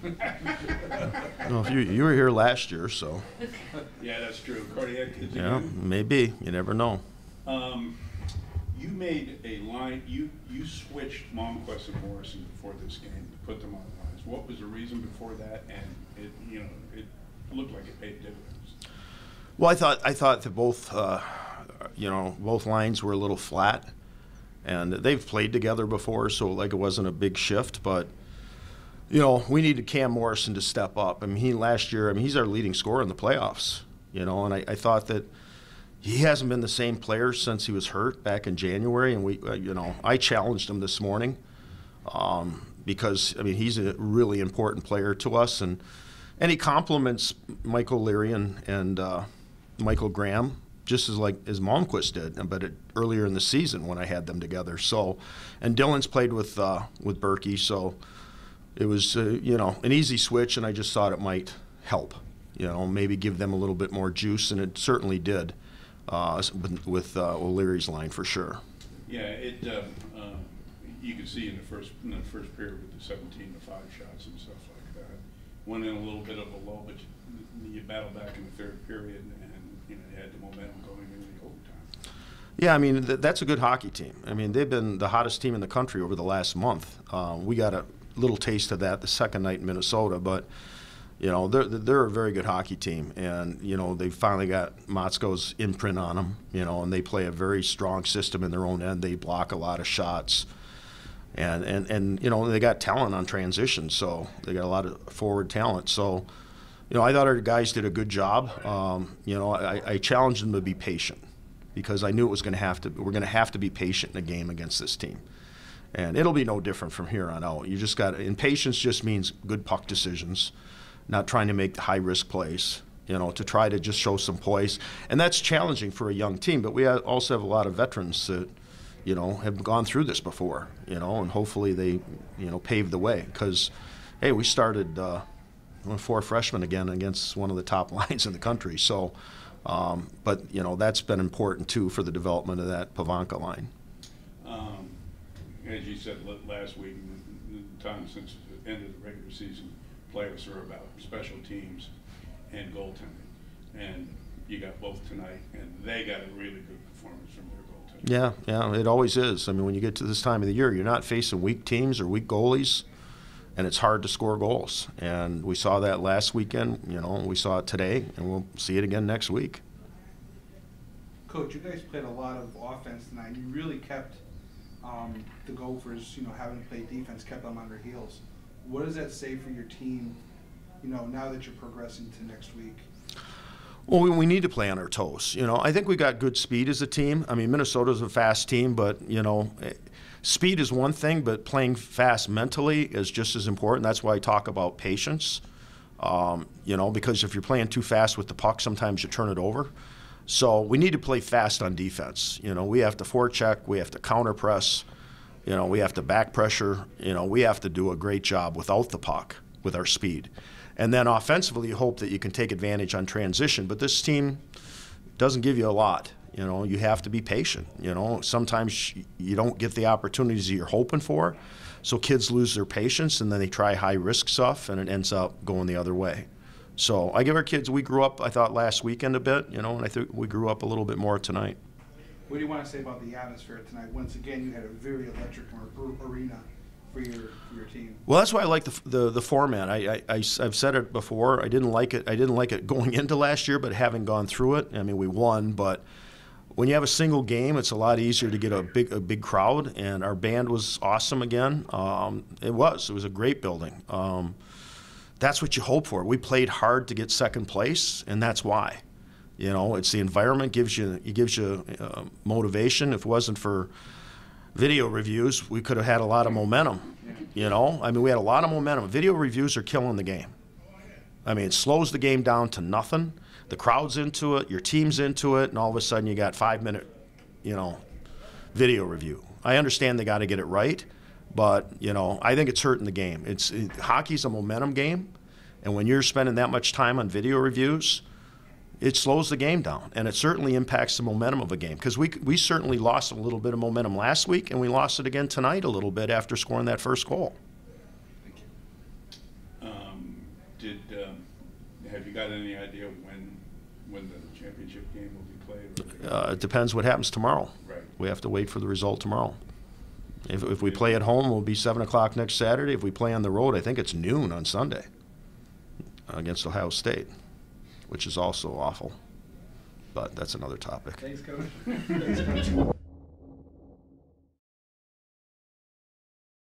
Well, if you were here last year, so. Yeah, that's true. Cardiac kids Yeah, again. maybe. You never know. You made a line. You switched Malmquist and Morrison before this game to put them on lines. What was the reason before that? And it looked like it paid dividends. Well, I thought that both both lines were a little flat, and they've played together before, so like it wasn't a big shift. But we needed Cam Morrison to step up. I mean, last year, he's our leading scorer in the playoffs. And I thought that he hasn't been the same player since he was hurt back in January. And I challenged him this morning because he's a really important player to us, and he complements Michael Leary and Michael Graham just as Malmquist did, but earlier in the season when I had them together. So, and Dylan's played with Berkey, so it was an easy switch, and I just thought it might help, maybe give them a little bit more juice, and it certainly did with O'Leary's line for sure. Yeah, you could see in the first period with the 17 to 5 shots and stuff like that. Went in a little bit of a low, but you battled back in the third period, and you had the momentum going into the overtime. Yeah, that's a good hockey team. They've been the hottest team in the country over the last month. We got a little taste of that the second night in Minnesota, but they're a very good hockey team, and they finally got Motzko's imprint on them. And they play a very strong system in their own end. They block a lot of shots, and they got talent on transition, so they got a lot of forward talent. So I thought our guys did a good job. I challenged them to be patient because I knew we're going to have to be patient in a game against this team. And it'll be no different from here on out. You just got, and patience just means good puck decisions, not trying to make high-risk plays, to try to just show some poise. And that's challenging for a young team, but we also have a lot of veterans that, have gone through this before, and hopefully they, pave the way. Because, hey, we started 4 freshmen again against one of the top lines in the country. So, but, that's been important, too, for the development of that Pavanka line. As you said last week, the time since the end of the regular season, players are about special teams and goaltending. And you got both tonight, and they got a really good performance from their goaltending. Yeah, it always is. When you get to this time of the year, you're not facing weak teams or weak goalies, and it's hard to score goals. And we saw that last weekend, we saw it today, and we'll see it again next week. Coach, you guys played a lot of offense tonight. You really kept the Gophers, having to play defense, kept them on their heels. What does that say for your team, now that you're progressing to next week? Well, we need to play on our toes. I think we got good speed as a team. Minnesota's a fast team, but, speed is one thing, but playing fast mentally is just as important. That's why I talk about patience, because if you're playing too fast with the puck, sometimes you turn it over. So we need to play fast on defense. We have to forecheck, we have to counter press, we have to back pressure. We have to do a great job without the puck with our speed. And then offensively, you hope that you can take advantage on transition. But this team doesn't give you a lot. You have to be patient. Sometimes you don't get the opportunities that you're hoping for. So kids lose their patience, and then they try high-risk stuff, and it ends up going the other way. So I give our kids, we grew up, I thought, last weekend a bit, and I think we grew up a little bit more tonight. What do you want to say about the atmosphere tonight? Once again, you had a very electric arena for your team. Well, that's why I like the format. I've said it before. I didn't like it going into last year, but having gone through it, we won. But when you have a single game, it's a lot easier to get a big crowd. And our band was awesome again. It was a great building. That's what you hope for. We played hard to get second place, and that's why. It's the environment gives you motivation. If it wasn't for video reviews, we could have had a lot of momentum. We had a lot of momentum. Video reviews are killing the game. It slows the game down to nothing. The crowd's into it, your team's into it, and all of a sudden you got 5-minute, video review. I understand they got to get it right, but I think it's hurting the game. Hockey's a momentum game, and when you're spending that much time on video reviews, it slows the game down, and it certainly impacts the momentum of a game. Because we certainly lost a little bit of momentum last week, and we lost it again tonight a little bit after scoring that first goal. Thank you. Have you got any idea when the championship game will be played? It depends what happens tomorrow. Right. We have to wait for the result tomorrow. If we play at home, it'll be 7 o'clock next Saturday. If we play on the road, I think it's noon on Sunday against Ohio State, which is also awful. But that's another topic. Thanks, Coach. Thanks, Coach.